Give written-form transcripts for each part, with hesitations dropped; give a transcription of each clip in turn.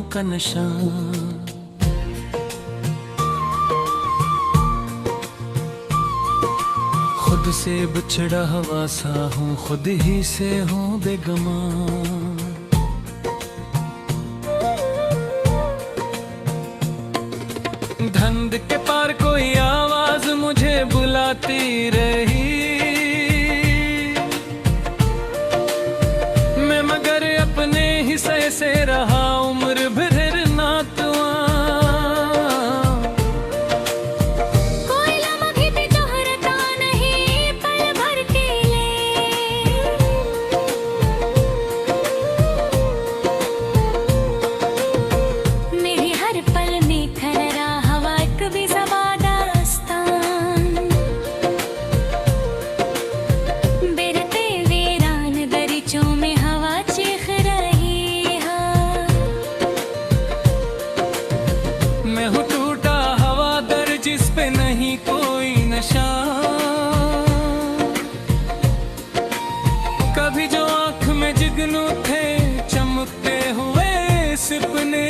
का नशा। खुद से बिछड़ा हुआ सा हूँ, खुद ही से हूँ बेगमान। धंध के पार कोई आवाज मुझे बुलाती रही, मैं मगर अपने ही सह से रहा उम्र भर ना तुआ। कोई लम्हा भी दोहराता नहीं पल भर के लिए, मेरी हर पल निखर रहा हवा कभी ज़बादास्तान। बेरते वीरान दरीचों में हवा चीख रही है। मैं हूँ टूटा हवा दर जिस पे नहीं कोई नशा। कभी जो आँख में जुगनू थे चमकते हुए सपने,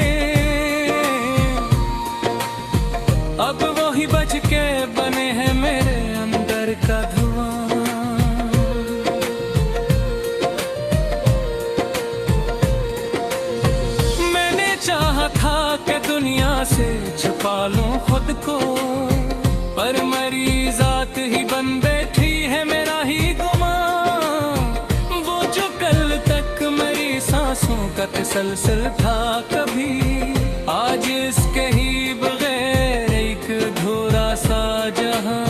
अब वही बज के बने हैं मेरे अंदर का धुआं। मैंने चाहा था कि दुनिया से छुपा लूं खुद को, पर मेरी जात ही बन बैठी है मेरा ही गुमान। वो जो कल तक मेरी सांसों का तसलसल था कभी, आज इसके ही बगैर एक अधूरा सा जहां।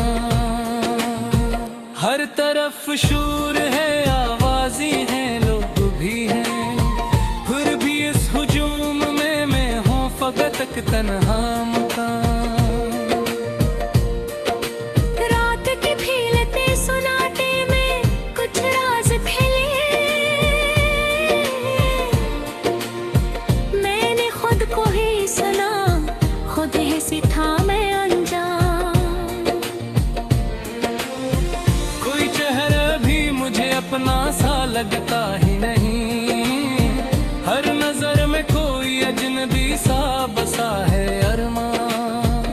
हर तरफ शूर है, आवाज़ें हैं, लोग भी हैं, फिर भी इस हुजूम में मैं हूँ फकत एक तन्हा मकान। रात की फीलते सुनाटे में कुछ राज फैले, मैंने खुद को ही सुना, खुद ही से था मैं अनजान। कोई चेहरा भी मुझे अपना सा लगता ही नहीं, हर नजर में कोई अजनबी सा बसा है अरमान।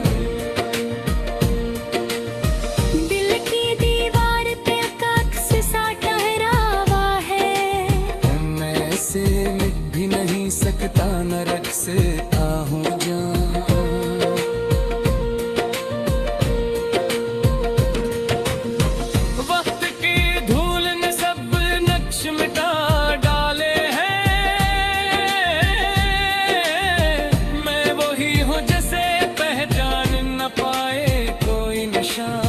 दिल की दीवार पे अक्स सा ठहरावा है, मैं से मिट भी नहीं सकता नरक से आहूं जान। वक्त की धूल ने सब नक्श मिटा डाले हैं, मैं वही हूँ जैसे पहचान न पाए कोई निशान।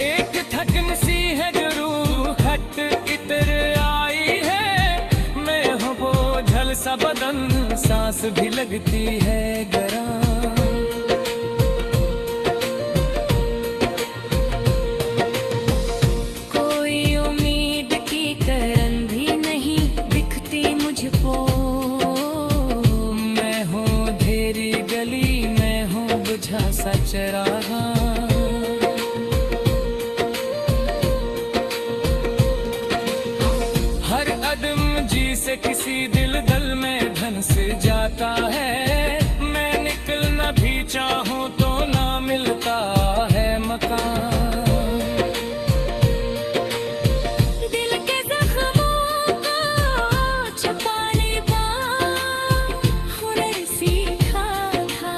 एक थकन सी है जो रूह हट इतर आई है, मैं हूँ बोझल सा बदन, सांस भी लगती है गरां। कोई उम्मीद की करन भी नहीं दिखती मुझको, मैं हूँ अंधेरी गली, मैं हूँ बुझा सा चरागा। हर अदम जी से किसी दिल दल में धंस जाता है, मैं निकलना भी चाहूँ तो ना मिलता है मकान। दिल के जख्मों को छुपाने का हुनर सीखा था,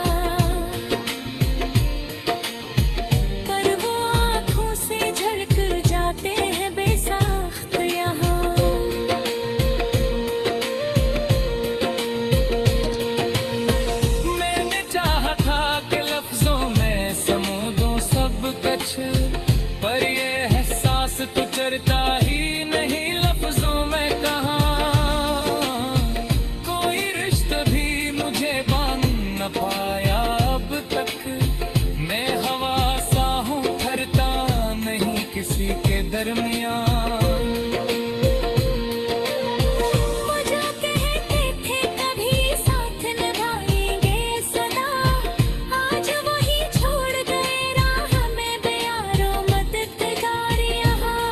पर वो आँखों से झलक जाते हैं बेसाख्त यहाँ। मैंने चाहा था कि लफ्जों में समो दूं सब कुछ, पर ये एहसास तो चरता ही नहीं लफ्जों में कहाँ। कोई रिश्ता भी मुझे बांध न पाया अब तक, मैं हवा सा हूँ ठहरता नहीं किसी के दरमियान। वो जो कहते थे कभी साथ निभाएंगे सदा, आज वही छोड़ गए राह में बेयारो मददगार यहाँ।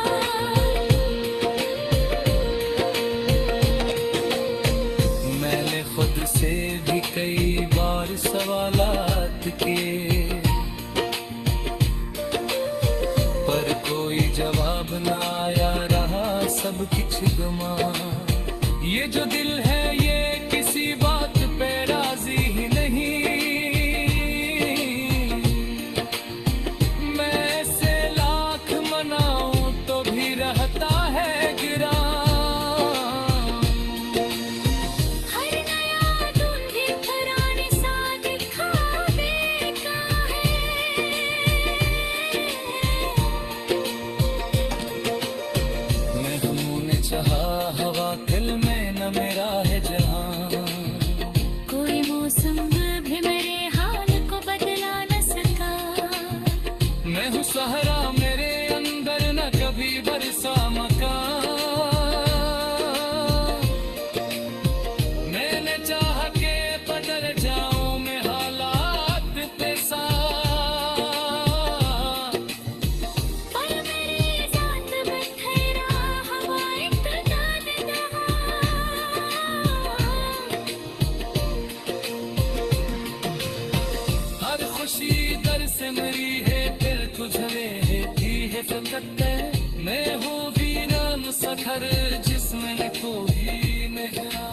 हर जिस्म ने कोई मेहरा,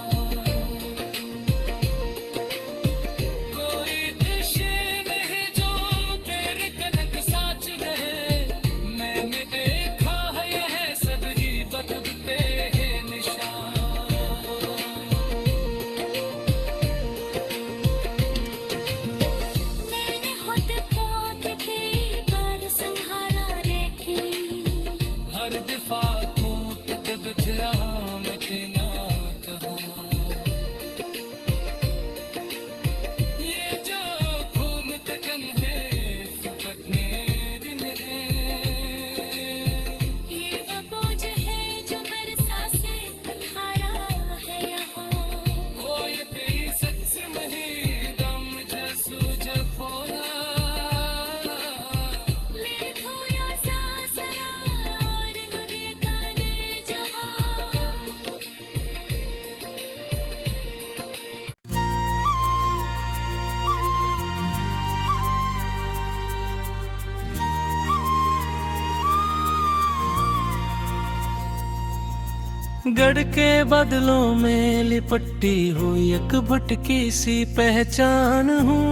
कोई दिशे नहीं जो तेरे कनक साच रहे। मैंने देखा है यह सभी बदलते हैं निशान। मैंने खुद पौध के पर संहारा देखी, हर दिफा टूट के बिखरा मैं तेरा कहाँ। ये जो घूमते कंधे फुकटने दिन है, ये वो बोझ है जो बरसा से उठाया है यहाँ। वो ये तेरी सच नहीं दम जसू जफोला। मैं खोया सासरा और मुझे गाने जहाँ। गढ़ के बादलों में लिपटी हुई एक भटकी सी पहचान हूँ,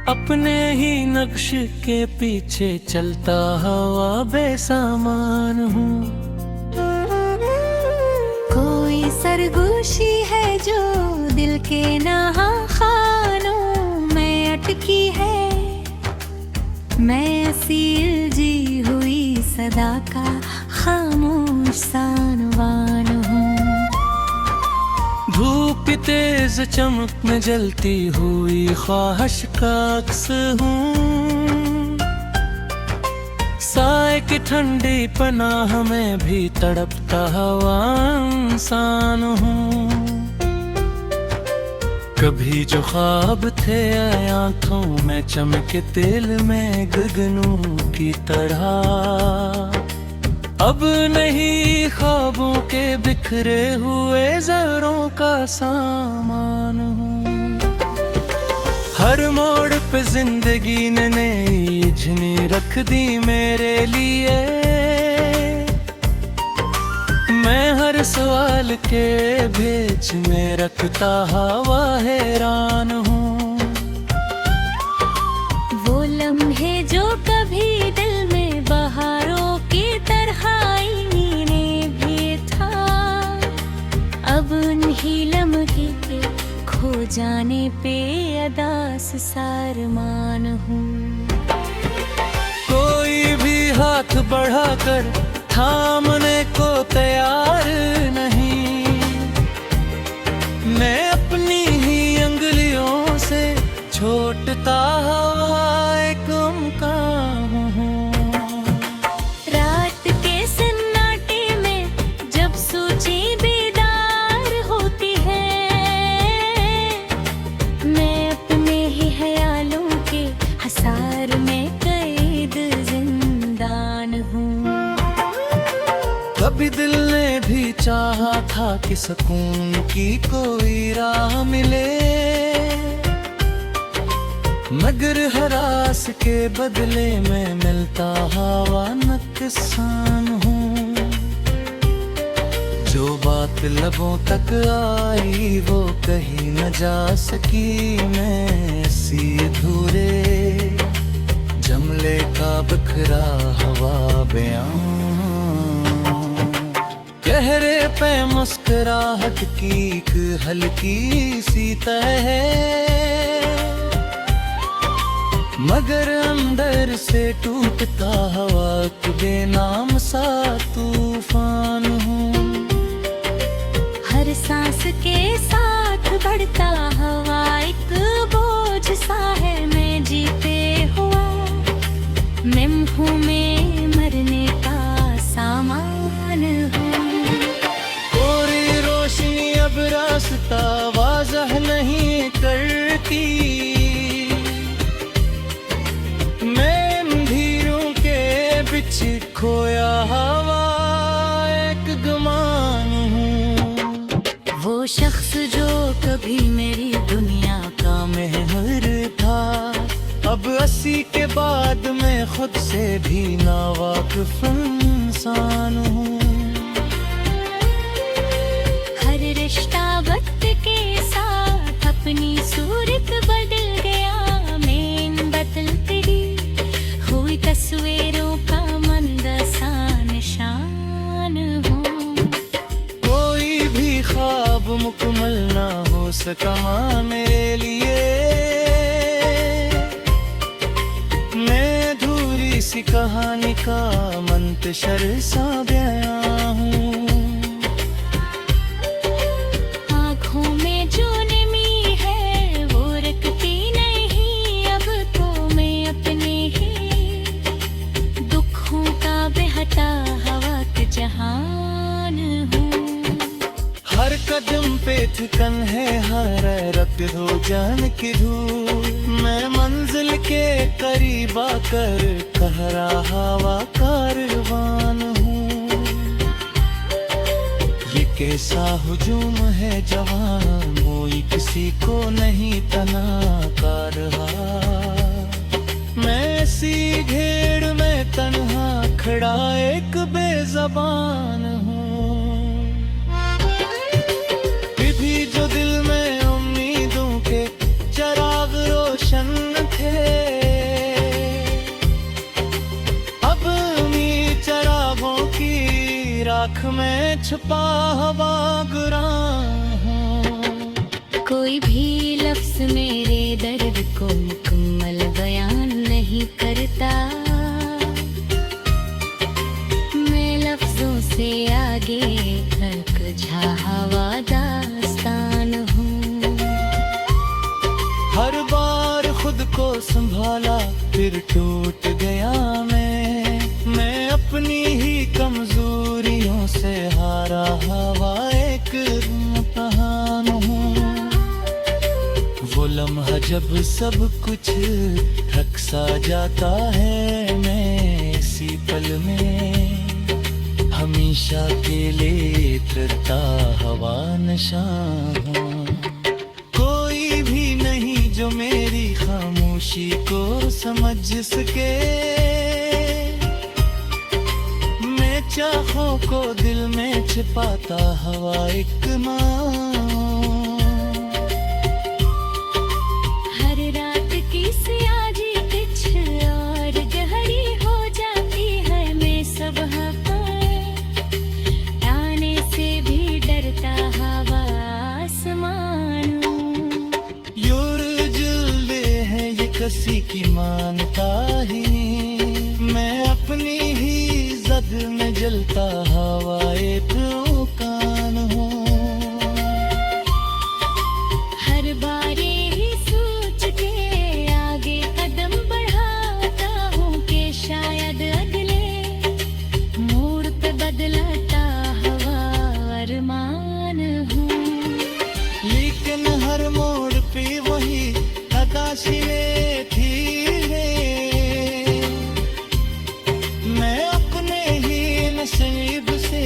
अपने ही नक्श के पीछे चलता हुआ बेसामान हूँ। कोई सरगोशी है जो दिल के नहा खानों में अटकी है। मैं असील जी हुई सदा का खामोश सानवान हूँ। धूप की तेज चमक में जलती हुई ख्वाहिश का अक्स हूँ, साए की ठंडी पनाह में भी तड़पता हुआ इंसान हूँ। कभी जो ख्वाब थे आंखों में चमके दिल में गगनों की तरह, अब नहीं ख्वाबों के बिखरे हुए ज़रों का सामान हूँ। हर मोड़ पे जिंदगी ने नई झनी रख दी मेरे लिए, मैं हर सवाल के बीच में रखता हवा हैरान हूँ। वो लम्हे जो कभी दिल में बहारों की तरह आईने भी था, अब उन्हीं लम्हे के खो जाने पे अदास सारमान हूँ। कोई भी हाथ बढ़ाकर थामने को तैयार नहीं, मैं अपनी ही अंगुलियों से छोड़ता हुआ एक मुकाम हूँ। रात के सन्नाटे में जब सोची बेदार होती है, मैं अपने ही ख्यालों के हसार में कैद जिंदान हूँ। कभी दिल ने भी चाहा था कि सुकून की कोई राह मिले, मगर हरास के बदले में मिलता हवा नुकसान हूँ। जो बात लबों तक आई वो कहीं न जा सकी, मैं ऐसी अधूरे जमले का बिखरा हवा बयां। चेहरे पे मुस्कुराहट की एक हल्की सी तह है, मगर अंदर से टूटता हवा के बेनाम सा तूफान हूँ। हर सांस के साथ बढ़ता हवा एक बोझ सा है मैं जीते हुआ। मैं हूँ मैं मरने का सामान हूँ। कोरी रोशनी अब रास्ता वाज़ह नहीं करती, मैं अंधेरों के बीच खोया हवा एक गुमान हूँ। वो शख्स जो कभी मेरी दुनिया का महर था, अब 80 के बाद मैं खुद से भी नावाकिफ इंसान हूँ। हर रिश्ता वक्त के साथ अपनी सूरत बदल गया। मैं बदल तेरी हुई तस्वीरों का मंदसा निशान हूँ। कोई भी ख्वाब मुकम्मल ना हो सका मेरे लिए। मैं अधूरी सी कहानी का मंतशर सा बयां हूँ। आँखों में जो नमी है वो रखती नहीं। अब तो मैं अपने ही दुखों का बहता हवा का जहान हूँ। हर कदम पे थकन है, हरारत हो जान की धूल। मैं मंजिल के करीब आकर कह रहा हवा कारवान हूँ। ये कैसा हुजूम है जवान, कोई किसी को नहीं तना कर रहा। मैं ऐसी घेर में तन्हा खड़ा एक बेज़बान हूँ। जो दिल में उम्मीदों के चिराग रोशन थे, अब उन्हीं चिरागों की राख में छुपा हवा गुरां हूँ। कोई भी लफ्ज मेरे दर्द को मुकम्मल बयान नहीं करता। मैं लफ्जों से आगे तक हवा दास्तान हूँ। हर बार खुद को संभाला फिर टूट गया मैं अपनी ही कमजोरियों से हारा हवा एक इम्तिहान हूँ। वो लम्हा जब सब कुछ थक सा जाता है, मैं इसी पल में हमेशा के लिए तरता हवा नशा हूँ। कोई भी नहीं जो मेरी खामोशी को समझ सके। मैं चाहों को दिल में छिपाता हवा एक माँ। हर रात की सियाही कुछ और गहरी हो जाती है। मैं सुबह से भी डरता हवा आसमान हूँ। जुल्दे है ये किसी की मानता ही नहीं। मैं अपनी ही जद में जलता हवा एक कान हूँ। हर बारी ही सोच के आगे कदम बढ़ाता हूँ कि शायद अगले मोड़ पे बदलता अरमान हूँ। लेकिन हर मोड़ पे वही नकाशी थी रे। मैं अपने ही नसीब से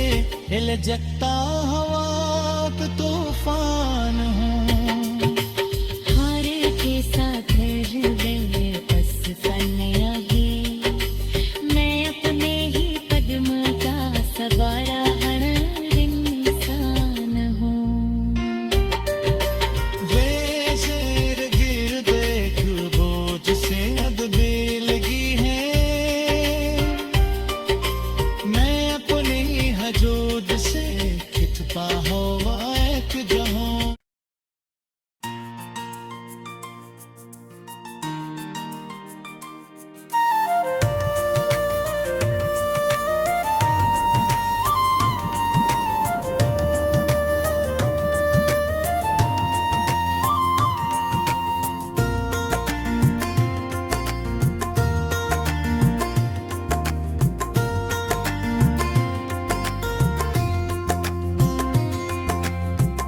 हिल जगता हवा पे तूफान हूँ। हार के साथ गए बस फन आगे। मैं अपने ही कदम का सवारा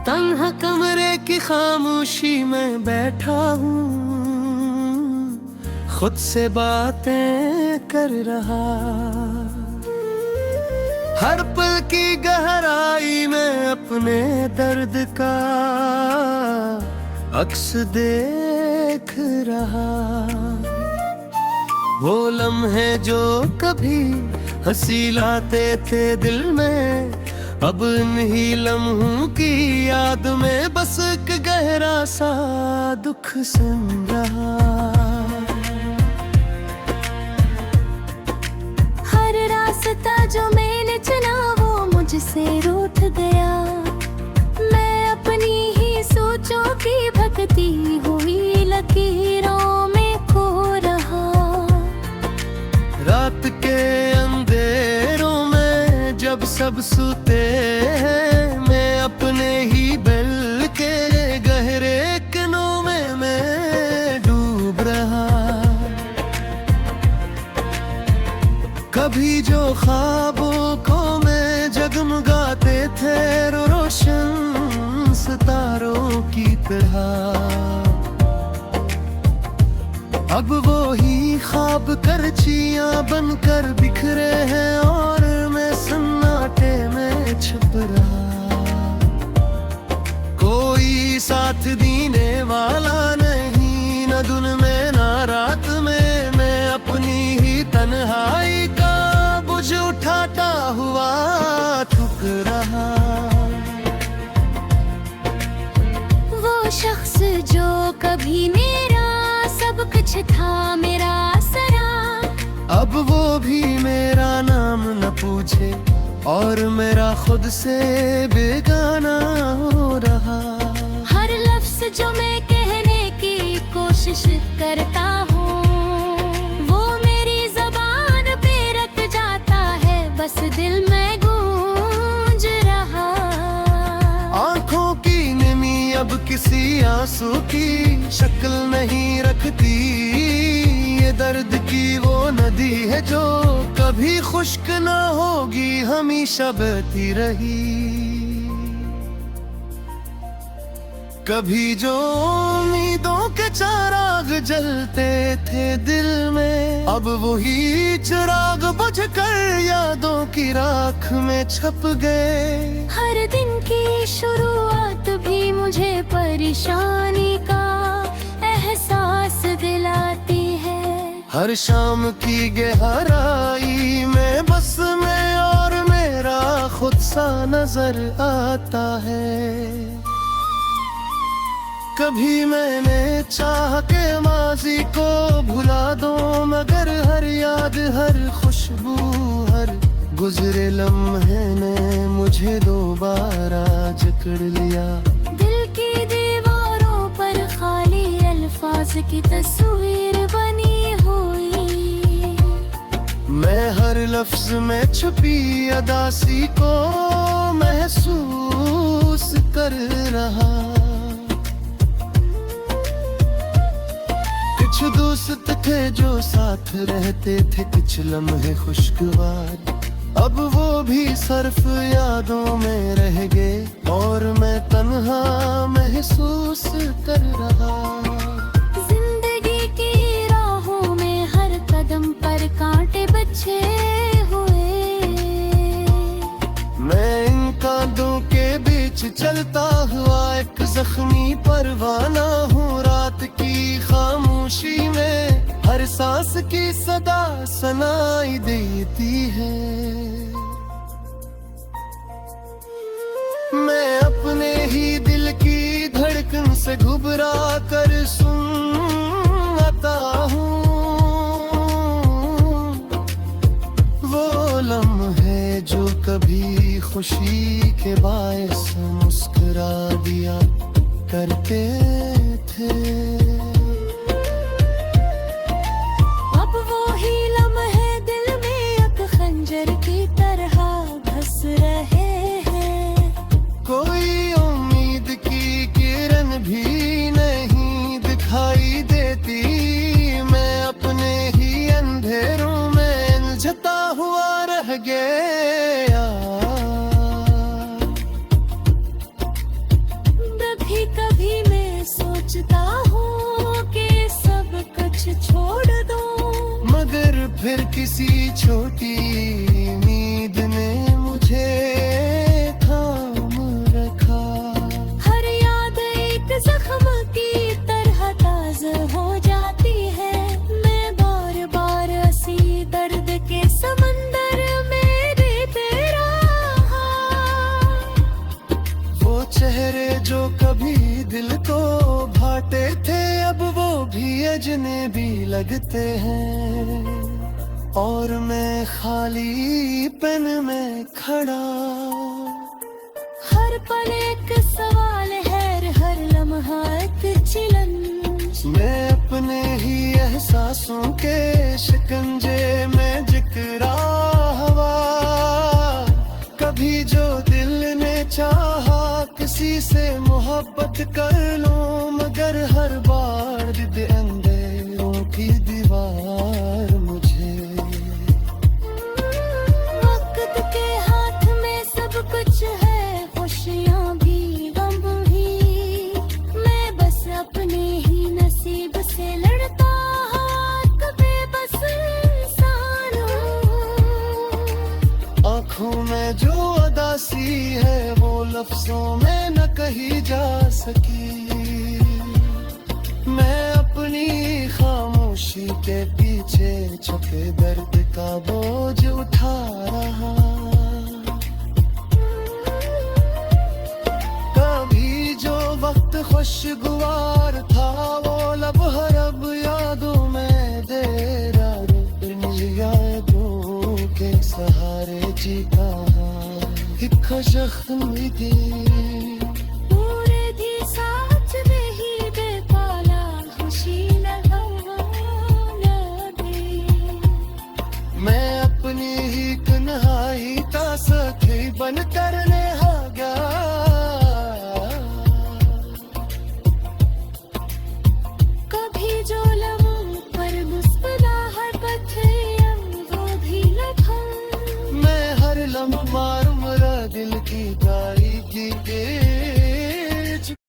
तन्हा कमरे की खामोशी में बैठा हूँ, खुद से बातें कर रहा। हर पल की गहराई में अपने दर्द का अक्स देख रहा। वो लम्हे जो कभी हंसी लाते थे दिल में, अब इन्हीं लम्हों की याद में बस एक गहरा सा दुख सिम रहा। हर रास्ता जो मैंने चुना वो मुझसे रूठ गया। मैं अपनी ही सोचों की भटकती हुई लकीरों में खो रहा। रात के अंधेरों में जब सब सोते हैं, मैं अपने ही दिल के गहरे किनों में मैं डूब रहा। कभी जो ख्वाबों को मैं जगमगाते थे रोशन सितारों की तरह, अब वो ही ख्वाब करचियां बनकर बिखरे हैं और मैं सन्नाटे में छुप रहा। कोई साथ देने वाला नहीं, न दिन में न रात में, मैं अपनी ही तन्हाई का बुझ उठाता हुआ थक रहा। वो शख्स जो कभी मेरा सब कुछ था, मेरा सरा, अब वो भी मेरा नाम न पूछे और मेरा खुद से बेगाना हो रहा। हर लफ्ज जो मैं कहने की कोशिश करता हूँ वो मेरी ज़बान पे रट जाता है, बस दिल में गूंज रहा। आंखों की नमी अब किसी आंसू की शक्ल नहीं रखती, ये दर्द की वो नदी है जो कभी खुश्क ना होगी, हमेशा बहती रही। कभी जो उम्मीदों के चिराग जलते थे दिल में, अब वही चिराग बुझकर यादों की राख में छप गए। हर दिन की शुरुआत भी मुझे परेशानी का एहसास दिलाती है। हर शाम की गहराई में बस मैं और मेरा खुद सा नजर आता है। कभी मैंने चाह के माजी को भुला दो, मगर हर याद, हर खुशबू, हर गुजरे लम्हे ने मुझे दोबारा जकड़ लिया। दिल की दीवारों पर खाली अल्फाज की तस्वीर बनी हुई। मैं हर लफ्ज में छुपी अदासी को महसूस कर रहा। कुछ दोस्त थे जो साथ रहते थे, कुछ लम्हे खुशगवार, अब वो भी सिर्फ यादों में रह गए और मैं तन्हा महसूस कर रहा। जिंदगी की राहों में हर कदम पर कांटे बचे हुए। मैं इन कांटों के बीच चलता हुआ एक जख्मी परवाना हूँ। रात की खामोशी में हर सांस की सदा सुनाई देती है। मैं अपने ही दिल की धड़कन से घुबरा कर सुनता हूँ। वो लम्हे जो कभी खुशी के बायस मुस्कुरा दिया करते थे, अब वो ही लम्हे दिल में एक खंजर की तरह घस रहे हैं। कोई उम्मीद की किरण भी नहीं दिखाई देती। मैं अपने ही अंधेरों में उलझता हुआ रह गया। कभी कभी मैं सोचता हूँ कि सब कुछ छोड़ दो, मगर फिर किसी छोटी उम्मीद ने मुझे थाम रखा। हर याद एक जख्म की तरह ताज़ा हो जाती है। मैं बार बार बजने भी लगते हैं और मैं खाली पेन में खड़ा। हर पल एक सवाल है, हर लम्हा एक चिलन। मैं अपने ही एहसासों के शिकंजे में जिकरा हवा। कभी जो दिल ने चाहा किसी से मोहब्बत कर लूं, मगर हर बार दिल अंधेरों की दीवार मुझे। वक्त के हाथ में सब कुछ है, खुशियाँ भी गम भी। मैं बस अपने ही नसीब से लड़ता हाथ बेबस इंसान हूँ। आँखों में जो उदासी है वो लफ्जों में न कही जा सकी। मैं अपनी खामोशी के पीछे छुपे दर्द का बोझ उठा रहा। कभी जो वक्त खुशगवार था वो लब हर अब यादों में दे रहा। यादों के सहारे जीता एक जख्म थी।